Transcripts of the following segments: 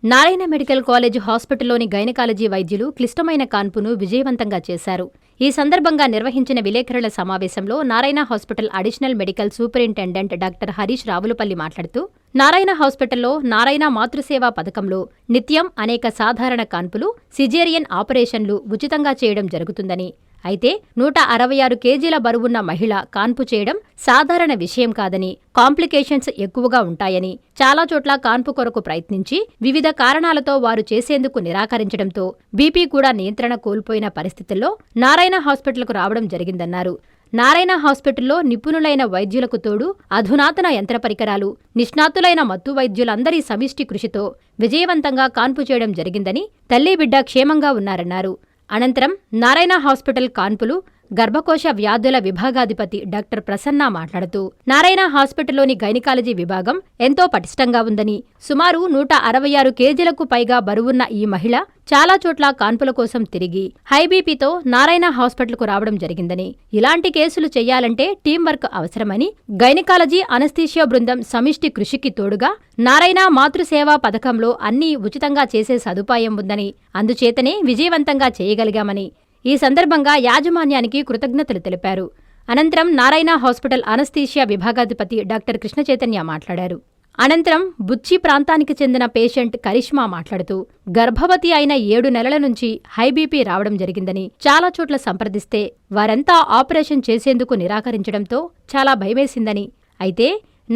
Narayana medical college హాస్పిటల్లోని gynaecology వైద్యులు క్లిష్టమైన కాన్పును విజయవంతంగా చేశారు. ఈ సందర్భంగా నిర్వహించిన విలేకరుల సమావేశంలో Narayana hospital additional medical superintendent doctor Harish Ravulapalli మాట్లాడుతూ, నారాయణ హాస్పిటల్లో నారాయణ మాతృసేవా పథకంలో నిత్యం అనేక సాధారణ కాన్పులు, సిజేరియన్ ఆపరేషన్లు ఉచితంగా చేయడం జరుగుతుందని, అయితే 166 కేజీల బరువున్న మహిళ కాన్పు చేయడం సాధారణ విషయం కాదని, కాంప్లికేషన్స్ ఎక్కువగా ఉంటాయని, చాలా చోట్ల కాన్పు కొరకు ప్రయత్నించి వివిధ కారణాలతో వారు చేసేందుకు నిరాకరించడంతో బీపీ కూడా నియంత్రణ కోల్పోయిన పరిస్థితుల్లో నారాయణ హాస్పిటల్కు రావడం జరిగిందన్నారు. నారాయణ హాస్పిటల్లో నిపుణులైన వైద్యులకు తోడు అధునాతన యంత్ర పరికరాలు, నిష్ణాతులైన మత్తు వైద్యులందరి సమిష్టి కృషితో విజయవంతంగా కాన్పు చేయడం జరిగిందని, తల్లి బిడ్డ క్షేమంగా ఉన్నారన్నారు. అనంతరం నారాయణ హాస్పిటల్ కాన్పులు, గర్భకోశ వ్యాధుల విభాగాధిపతి డాక్టర్ ప్రసన్న మాట్లాడుతూ, నారాయణ హాస్పిటల్లోని గైనకాలజీ విభాగం ఎంతో పటిష్టంగా ఉందని, సుమారు 166 కేజీలకు పైగా బరువున్న ఈ మహిళ చాలా చోట్ల కాన్పుల కోసం తిరిగి హై బీపీతో నారాయణ హాస్పిటల్కు రావడం జరిగిందని, ఇలాంటి కేసులు చెయ్యాలంటే టీం వర్క్ అవసరమని, గైనకాలజీ అనస్థీషియా బృందం సమిష్టి కృషికి తోడుగా నారాయణ మాతృసేవా పథకంలో అన్నీ ఉచితంగా చేసే సదుపాయం ఉందని, అందుచేతనే విజయవంతంగా చేయగలిగామని, ఈ సందర్భంగా యాజమాన్యానికి కృతజ్ఞతలు తెలిపారు. అనంతరం నారాయణ హాస్పిటల్ అనస్థీషియా విభాగాధిపతి డాక్టర్ కృష్ణ చైతన్య మాట్లాడారు. అనంతరం బుచ్చి ప్రాంతానికి చెందిన పేషెంట్ కరిష్మా మాట్లాడుతూ, గర్భవతి అయిన 7 నెలల నుంచి హై బీపీ రావడం జరిగిందని, చాలా చోట్ల సంప్రదిస్తే వారంతా ఆపరేషన్ చేసేందుకు నిరాకరించడంతో చాలా భయమేసిందని, అయితే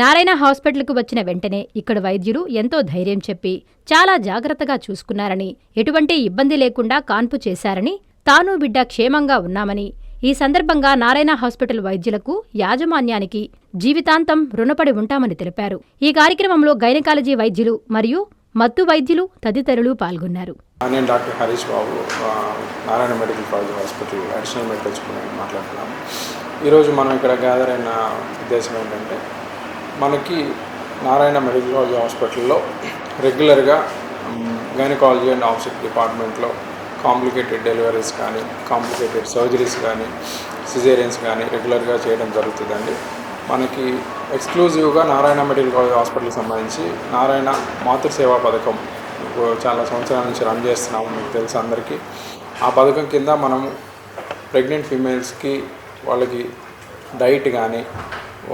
నారాయణ హాస్పిటల్కు వచ్చిన వెంటనే ఇక్కడ వైద్యులు ఎంతో ధైర్యం చెప్పి చాలా జాగ్రత్తగా చూసుకున్నారని, ఎటువంటి ఇబ్బంది లేకుండా కాన్పు చేశారని, తాను బిడ్డ క్షేమంగా ఉన్నామని, ఈ సందర్భంగా నారాయణ హాస్పిటల్ వైద్యులకు, యాజమాన్యానికి జీవితాంతం రుణపడి ఉంటామని తెలిపారు. ఈ కార్యక్రమంలో గైనకాలజీ వైద్యులు మరియు మత్తు వైద్యులు తదితరులు పాల్గొన్నారు. నేను doctor Harish Babu, Narayana medical college hospital additional medical superintendent మాట్లాడుతున్నాము. ఈరోజు మనం ఇక్కడ గ్యాదర్ అయిన ఉద్దేశం ఏంటంటే, మనకి నారాయణ మెడికల్ కాలేజ్ హాస్పిటల్లో రెగ్యులర్గా గైనకాలజీ అండ్ ఆబ్స్టెటిక్స్ డిపార్ట్మెంట్లో కాంప్లికేటెడ్ డెలివరీస్ కానీ, కాంప్లికేటెడ్ సర్జరీస్ కానీ, సిజేరియన్స్ కానీ రెగ్యులర్గా చేయడం జరుగుతుందండి. మనకి ఎక్స్క్లూజివ్గా నారాయణ మెడికల్ కాలేజ్ హాస్పిటల్కి సంబంధించి నారాయణ మాతృసేవా పథకం చాలా సంవత్సరాల నుంచి రన్ చేస్తున్నాము, మీకు తెలుసు అందరికీ. ఆ పథకం కింద మనము ప్రెగ్నెంట్ ఫీమేల్స్కి వాళ్ళకి డైట్ కానీ,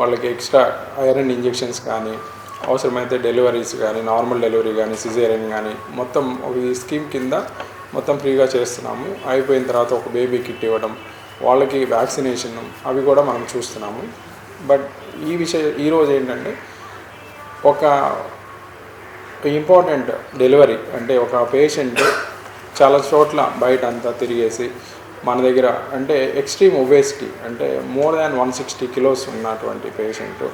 వాళ్ళకి ఎక్స్ట్రా ఐరన్ ఇంజెక్షన్స్ కానీ, అవసరమైతే డెలివరీస్ కానీ, నార్మల్ డెలివరీ కానీ, సిజేరియన్ కానీ మొత్తం ఈ స్కీమ్ కింద మొత్తం ఫ్రీగా చేస్తున్నాము. అయిపోయిన తర్వాత ఒక బేబీ కిట్ ఇవ్వడం, వాళ్ళకి వ్యాక్సినేషన్ అవి కూడా మనం చూస్తున్నాము. బట్ ఈరోజు ఏంటంటే, ఒక ఇంపార్టెంట్ డెలివరీ అంటే ఒక పేషెంట్ చాలా చోట్ల బయట అంతా తిరిగేసి మన దగ్గర అంటే ఎక్స్ట్రీమ్ ఒబేసిటీ అంటే మోర్ దాన్ 160 కిలోస్ ఉన్నటువంటి పేషెంట్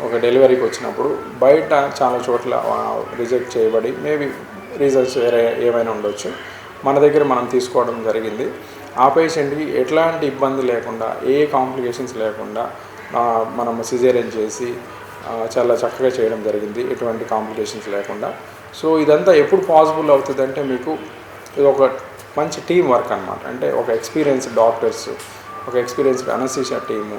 ఒక డెలివరీకి వచ్చినప్పుడు బయట చాలా చోట్ల రిజెక్ట్ చేయబడి మేబీ రీజన్స్ వేరే ఏమైనా ఉండొచ్చు, మన దగ్గర మనం తీసుకోవడం జరిగింది. ఆ పేషెంట్కి ఎట్లాంటి ఇబ్బంది లేకుండా, ఏ కాంప్లికేషన్స్ లేకుండా మనం సిజేరియన్ చేసి చాలా చక్కగా చేయడం జరిగింది, ఎటువంటి కాంప్లికేషన్స్ లేకుండా. సో ఇదంతా ఎప్పుడు పాసిబుల్ అవుతుందంటే, మీకు ఇది ఒక మంచి టీం వర్క్ అనమాట. అంటే ఒక ఎక్స్పీరియన్స్డ్ డాక్టర్స్, ఒక ఎక్స్పీరియన్స్డ్ అనస్థీషియా టీము.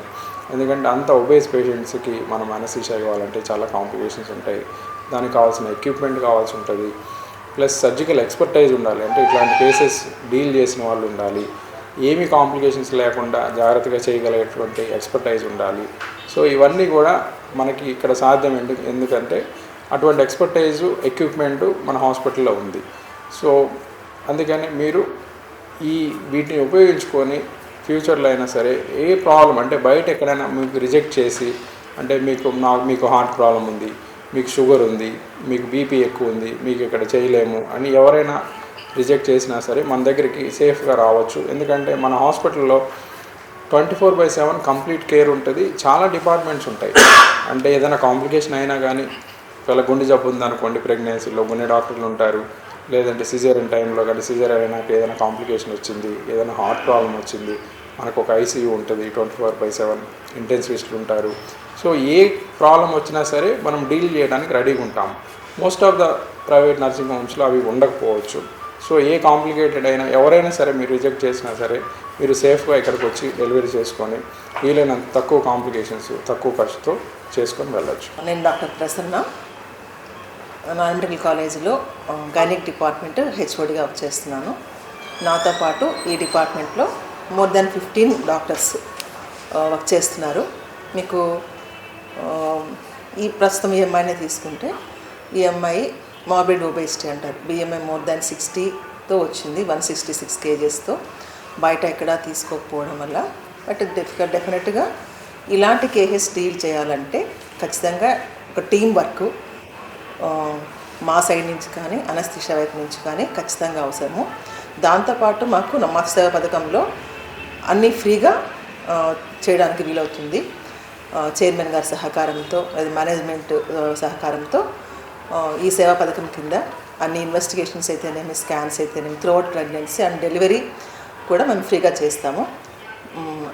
ఎందుకంటే అంత ఒబేస్ పేషెంట్స్కి మనం అనస్థీషియా ఇవ్వాలంటే చాలా కాంప్లికేషన్స్ ఉంటాయి, దానికి కావాల్సిన ఎక్విప్మెంట్ కావాల్సి ఉంటుంది, ప్లస్ సర్జికల్ ఎక్స్పర్టైజ్ ఉండాలి. అంటే ఇట్లాంటి కేసెస్ డీల్ చేసిన వాళ్ళు ఉండాలి, ఏమీ కాంప్లికేషన్స్ లేకుండా జాగ్రత్తగా చేయగలిగేటువంటి ఎక్స్పర్టైజ్ ఉండాలి. సో ఇవన్నీ కూడా మనకి ఇక్కడ సాధ్యం ఎందుకంటే అటువంటి ఎక్స్పర్టైజు, ఎక్విప్మెంటు మన హాస్పిటల్లో ఉంది. సో అందుకని మీరు వీటిని ఉపయోగించుకొని ఫ్యూచర్లో అయినా సరే ఏ ప్రాబ్లం అంటే బయట ఎక్కడైనా మీకు రిజెక్ట్ చేసి, అంటే మీకు హార్ట్ ప్రాబ్లం ఉంది, మీకు షుగర్ ఉంది, మీకు బీపీ ఎక్కువ ఉంది, మీకు ఇక్కడ చేయలేము అని ఎవరైనా రిజెక్ట్ చేసినా సరే మన దగ్గరికి సేఫ్గా రావచ్చు. ఎందుకంటే మన హాస్పిటల్లో 24/7 కంప్లీట్ కేర్ ఉంటుంది. చాలా డిపార్ట్మెంట్స్ ఉంటాయి. అంటే ఏదైనా కాంప్లికేషన్ అయినా కానీ, ఒకవేళ గుండె జబ్బు ఉందనుకోండి, ప్రెగ్నెన్సీలో గుండె డాక్టర్లు ఉంటారు, లేదంటే సిజేరియన్ టైంలో కానీ, సిజేరియన్ అయినాక ఏదైనా కాంప్లికేషన్ వచ్చింది, ఏదైనా హార్ట్ ప్రాబ్లం వచ్చింది, మనకు ఒక ఐసీయూ ఉంటుంది, 24/7 ఇంటెన్సివిస్టులు ఉంటారు. సో ఏ ప్రాబ్లం వచ్చినా సరే మనం డీల్ చేయడానికి రెడీగా ఉంటాం. Most of the private nursing హోమ్స్లో అవి ఉండకపోవచ్చు. సో ఏ కాంప్లికేటెడ్ అయినా ఎవరైనా సరే మీరు రిజెక్ట్ చేసినా సరే మీరు సేఫ్గా ఇక్కడికి వచ్చి డెలివరీ చేసుకొని వీలైనంత తక్కువ కాంప్లికేషన్స్, తక్కువ ఖర్చుతో చేసుకొని వెళ్ళచ్చు. నేను డాక్టర్ ప్రసన్న, నారాయణ మెడికల్ కాలేజీలో గైనిక్ డిపార్ట్మెంట్ హెచ్ఓడిగా వర్క్ చేస్తున్నాను. నాతో పాటు ఈ డిపార్ట్మెంట్లో మోర్ దాన్ 15 డాక్టర్స్ వర్క్ చేస్తున్నారు. మీకు ఈ ప్రస్తుతం ఈ అమ్మాయినే తీసుకుంటే ఈ అమ్మాయి మార్బిడ్ ఒబేసిటీ అంటారు. బిఎంఐ మోర్ దాన్ 60తో వచ్చింది, 166 kgsతో. బయట ఎక్కడ తీసుకోకపోవడం వల్ల బట్ డెఫినెట్గా ఇలాంటి కేసెస్ డీల్ చేయాలంటే ఖచ్చితంగా ఒక టీం వర్క్ మా సైడ్ నుంచి కానీ అనస్థీషియా వైపు నుంచి కానీ ఖచ్చితంగా అవసరము. దాంతోపాటు మాకు నమ్మక సేవ పథకంలో అన్నీ ఫ్రీగా చేయడానికి వీలవుతుంది. చైర్మన్ గారి సహకారంతో, అది మేనేజ్మెంట్ సహకారంతో ఈ సేవా పథకం కింద అన్ని ఇన్వెస్టిగేషన్స్ అయితేనేమి, స్కాన్స్ అయితేనేమి, త్రూఅవుట్ ప్రెగ్నెన్సీ అండ్ డెలివరీ కూడా మేము ఫ్రీగా చేస్తాము.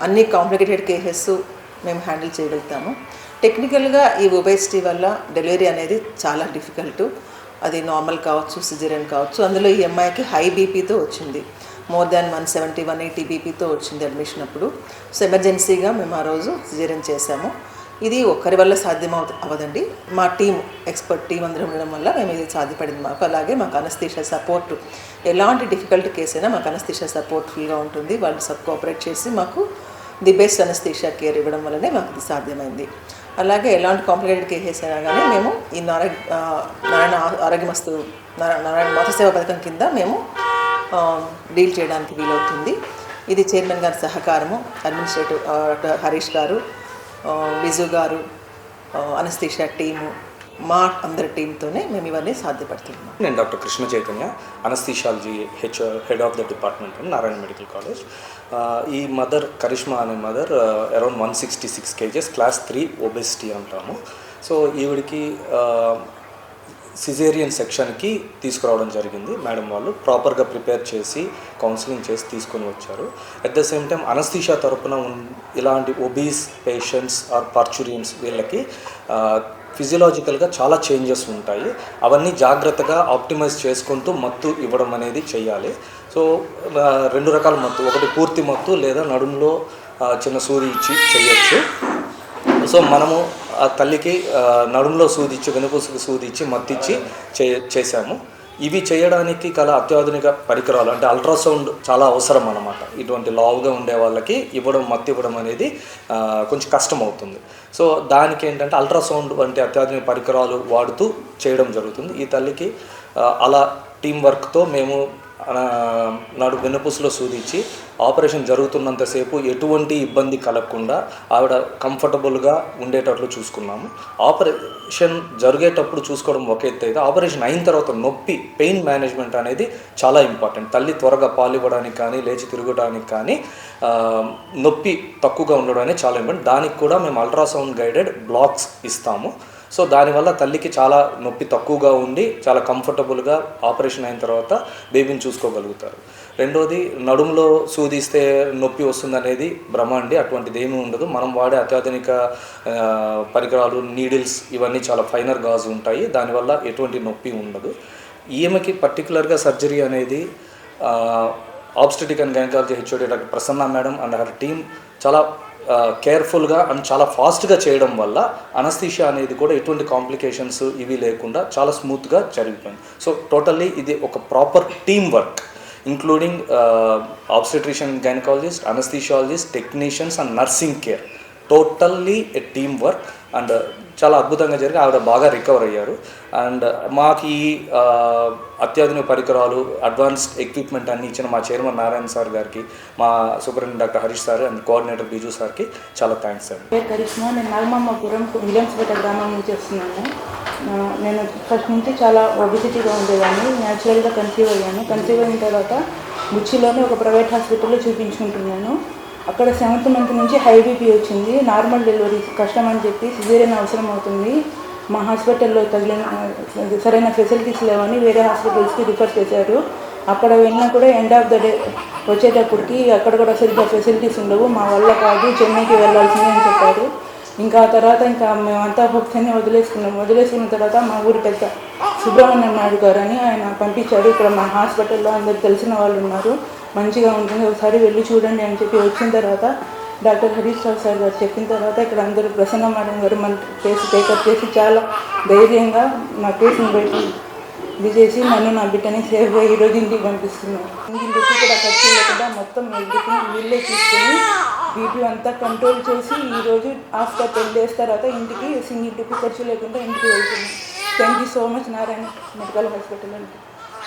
అన్ని కాంప్లికేటెడ్ కేసెస్ మేము హ్యాండిల్ చేయగలుగుతాము. టెక్నికల్గా ఈ ఒబేసిటీ వల్ల డెలివరీ అనేది చాలా డిఫికల్ట్. అది నార్మల్ కావచ్చు, సిజేరియన్ కావచ్చు. అందులో ఈ అమ్మాయికి హై బీపీతో వచ్చింది, మోర్ దాన్ 170, 180 బీపీతో వచ్చింది అడ్మిషన్ అప్పుడు. సో ఎమర్జెన్సీగా మేము ఆ రోజు సిజేరియన్ చేశాము. ఇది ఒక్కరి వల్ల సాధ్యం అవ్వదండి. మా టీం, ఎక్స్పర్ట్ టీం అందరం ఉండడం వల్ల మేము ఇది సాధ్యపడింది మాకు. అలాగే మాకు అనస్థీషియా సపోర్ట్, ఎలాంటి డిఫికల్ట్ కేసు అయినా మాకు అనస్థీషియా సపోర్ట్ ఫుల్గా ఉంటుంది. వాళ్ళు కోఆపరేట్ చేసి మాకు ది బెస్ట్ అనస్థీషియా కేర్ ఇవ్వడం వల్లనే మాకు ఇది సాధ్యమైంది. అలాగే ఎలాంటి కాంప్లికేటెడ్ కేసెస్ అయినా కానీ మేము ఈ నారాయణ ఆరోగ్యమస్తు నారాయణ మాతృసేవ పథకం కింద మేము డీల్ చేయడానికి వీలవుతుంది. ఇది చైర్మన్ గారి సహకారము, అడ్మినిస్ట్రేటివ్ హరీష్ గారు, విజు గారు, అనస్థీషియా టీము, మా అందరి టీంతోనే మేము ఇవన్నీ సాధ్యపడుతున్నాం. నేను doctor Krishna Chaitanya, anaesthesiology head of the department and Narayana medical college. ఈ మదర్ కరిష్మా అనే mother around 166 kgs, class 3 obesity అంటాము. సో ఈవిడికి సిజేరియన్ సెక్షన్కి తీసుకురావడం జరిగింది. మేడం వాళ్ళు ప్రాపర్గా ప్రిపేర్ చేసి కౌన్సిలింగ్ చేసి తీసుకొని వచ్చారు. At the same time anaesthesia తరపున ఇలాంటి ఒబీస్ పేషెంట్స్ ఆర్ పార్చురియన్స్ వీళ్ళకి ఫిజియలాజికల్గా చాలా చేంజెస్ ఉంటాయి. అవన్నీ జాగ్రత్తగా ఆప్టిమైజ్ చేసుకుంటూ మత్తు ఇవ్వడం అనేది చేయాలి. సో 2 రకాల మత్తు, ఒకటి పూర్తి మత్తు లేదా నడుములో చిన్న సూది ఇచ్చి చేయొచ్చు. సో మనము ఆ తల్లికి నడుములో సూది ఇచ్చి, వెనుపూసకి సూది ఇచ్చి మత్తిచ్చి చేశాము. ఇవి చేయడానికి గల అత్యాధునిక పరికరాలు అంటే అల్ట్రాసౌండ్ చాలా అవసరం అన్నమాట. ఇటువంటి లావుగా ఉండే వాళ్ళకి మత్తు ఇవ్వడం అనేది కొంచెం కష్టం అవుతుంది. సో దానికి ఏంటంటే అల్ట్రాసౌండ్ వంటి అత్యాధునిక పరికరాలు వాడుతూ చేయడం జరుగుతుంది. ఈ తల్లికి అలా టీం వర్క్తో మేము వెన్నుపూసలో సూదిచ్చి ఆపరేషన్ జరుగుతున్నంతసేపు ఎటువంటి ఇబ్బంది కలగకుండా ఆవిడ కంఫర్టబుల్గా ఉండేటట్లు చూసుకున్నాము. ఆపరేషన్ జరిగేటప్పుడు చూసుకోవడం ఒక ఎత్తు అయితే, ఆపరేషన్ అయిన తర్వాత నొప్పి, పెయిన్ మేనేజ్మెంట్ అనేది చాలా ఇంపార్టెంట్. తల్లి త్వరగా పాలు ఇవ్వడానికి కానీ, లేచి తిరగడానికి కానీ నొప్పి తక్కువగా ఉండడం అనేది చాలా ఇంపార్టెంట్. దానికి కూడా మేము అల్ట్రాసౌండ్ గైడెడ్ బ్లాక్స్ ఇస్తాము. సో దానివల్ల తల్లికి చాలా నొప్పి తక్కువగా ఉండి చాలా కంఫర్టబుల్గా ఆపరేషన్ అయిన తర్వాత బేబీని చూసుకోగలుగుతారు. రెండోది, నడుములో సూదిస్తే నొప్పి వస్తుందనేది భ్రమ అండి. అటువంటిది ఏమీ ఉండదు. మనం వాడే అత్యాధునిక పరికరాలు, నీడిల్స్ ఇవన్నీ చాలా ఫైనర్ గాజు ఉంటాయి. దానివల్ల ఎటువంటి నొప్పి ఉండదు. ఈమెకి పర్టికులర్గా సర్జరీ అనేది obstetric and gynaecology HOD doctor Prasanna madam and her team చాలా కేర్ఫుల్గా అండ్ చాలా ఫాస్ట్గా చేయడం వల్ల అనస్థీషియా అనేది కూడా ఎటువంటి కాంప్లికేషన్స్ ఇవి లేకుండా చాలా స్మూత్గా జరిగిపోయింది. సో టోటల్లీ ఇది ఒక proper team work, including obstetrician gynaecologist, anaesthesiologist, technicians and nursing care. Totally A team work and చాలా అద్భుతంగా జరిగి ఆవిడ బాగా రికవర్ అయ్యారు. అండ్ మాకు ఈ అత్యాధునిక పరికరాలు, అడ్వాన్స్డ్ ఎక్విప్మెంట్ అన్ని ఇచ్చిన మా చైర్మన్ నారాయణ సార్ గారికి, మా superintendent doctor Harish sir and coordinator Biju సార్కి చాలా థ్యాంక్స్ అండి. పేరు కరిష్మా, నేను నాగమామపురం విలియమ్స్పేట గ్రామం నుంచి వస్తున్నాను. నేను ఫస్ట్ నుంచి చాలా ఒబిసిటీగా ఉండేదాన్ని. న్యాచురల్గా కన్సీవ్ అయ్యాను. కన్సీవ్ అయిన తర్వాత బుచ్చిలోనే ఒక ప్రైవేట్ హాస్పిటల్లో చూపించుకుంటున్నాను. అక్కడ 7th month నుంచి హై బీపీ వచ్చింది. నార్మల్ డెలివరీ కష్టం అని చెప్పి సిజేరియన్ అవసరం అవుతుంది. మా హాస్పిటల్లో సరైన ఫెసిలిటీస్ లేవని వేరే హాస్పిటల్స్కి రిఫర్ చేశారు. అక్కడ వెళ్ళినా కూడా ఎండ్ ఆఫ్ ద డే వచ్చేటప్పటికి అక్కడ కూడా సరిగ్గా ఫెసిలిటీస్ ఉండవు. మా వల్ల కాదు, చెన్నైకి వెళ్ళాల్సిందే అని చెప్పారు. ఇంకా ఆ తర్వాత మేమంతా భక్తిని వదిలేసుకున్న తర్వాత మా ఊరి పెద్ద సుబ్రహ్మణ్యం నాయుడు గారు అని ఆయన పంపించాడు. ఇక్కడ మా హాస్పిటల్లో అందరు తెలిసిన వాళ్ళు ఉన్నారు, మంచిగా ఉంటుంది, ఒకసారి వెళ్ళి చూడండి అని చెప్పి వచ్చిన తర్వాత డాక్టర్ హరీష్ రావు సార్ గారు చెప్పిన తర్వాత ఇక్కడ అందరూ ప్రసన్న మేడం గారు మన కేసు టేకప్ చేసి చాలా ధైర్యంగా నా కేసుని పెట్టి ఇది చేసి నన్ను నా బిడ్డని సేఫ్గా ఈరోజు ఇంటికి పంపిస్తున్నాను. ఇంటికి కూడా ఖర్చు లేకుండా మొత్తం ఎవ్రీథింగ్ వీళ్ళే తీసుకుని బీపీ అంతా కంట్రోల్ చేసి ఈరోజు ఆఫ్టర్ 10 days తర్వాత ఇంటికి సింగిల్ రూపీ ఖర్చు లేకుండా ఇంటికి వెళ్తున్నాను. Thank you so much Narayana medical hospital అండి.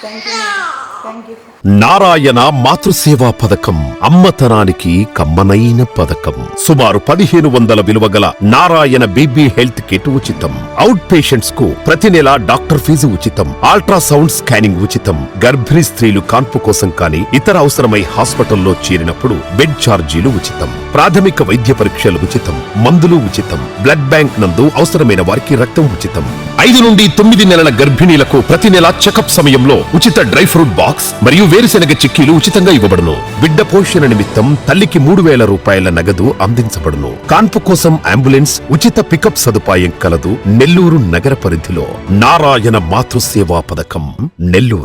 Thank you. నారాయణ మాతృసేవా పథకం అమ్మతనానికి కమ్మనైన పథకం. సుమారు 1500 విలువ గల నారాయణ బీబీ హెల్త్ కిట్ ఉచితం. అవుట్ పేషెంట్స్ కు ప్రతి నెల డాక్టర్ ఫీజు ఉచితం. అల్ట్రాసౌండ్ స్కానింగ్ ఉచితం. గర్భిణీ స్త్రీలు కాన్పు కోసం కానీ ఇతర అవసరమై హాస్పిటల్లో చేరినప్పుడు బెడ్ ఛార్జీలు ఉచితం. ప్రాథమిక వైద్య పరీక్షలు ఉచితం. మందులు ఉచితం. బ్లడ్ బ్యాంక్ నందు అవసరమైన వారికి రక్తం ఉచితం. 5 నుండి 9 నెలల గర్భిణీలకు ప్రతి నెల చెకప్ సమయంలో ఉచిత డ్రై ఫ్రూట్ బాక్స్ మరియు వేరుశెనగ చిక్కీలు ఉచితంగా ఇవ్వబడును. బిడ్డ పోషణ నిమిత్తం తల్లికి 3000 రూపాయల నగదు అందించబడును. కాన్పు కోసం అంబులెన్స్ ఉచిత పికప్ సదుపాయం కలదు. నెల్లూరు నగర పరిధిలో నారాయణ మాతృసేవా పథకం నెల్లూరు.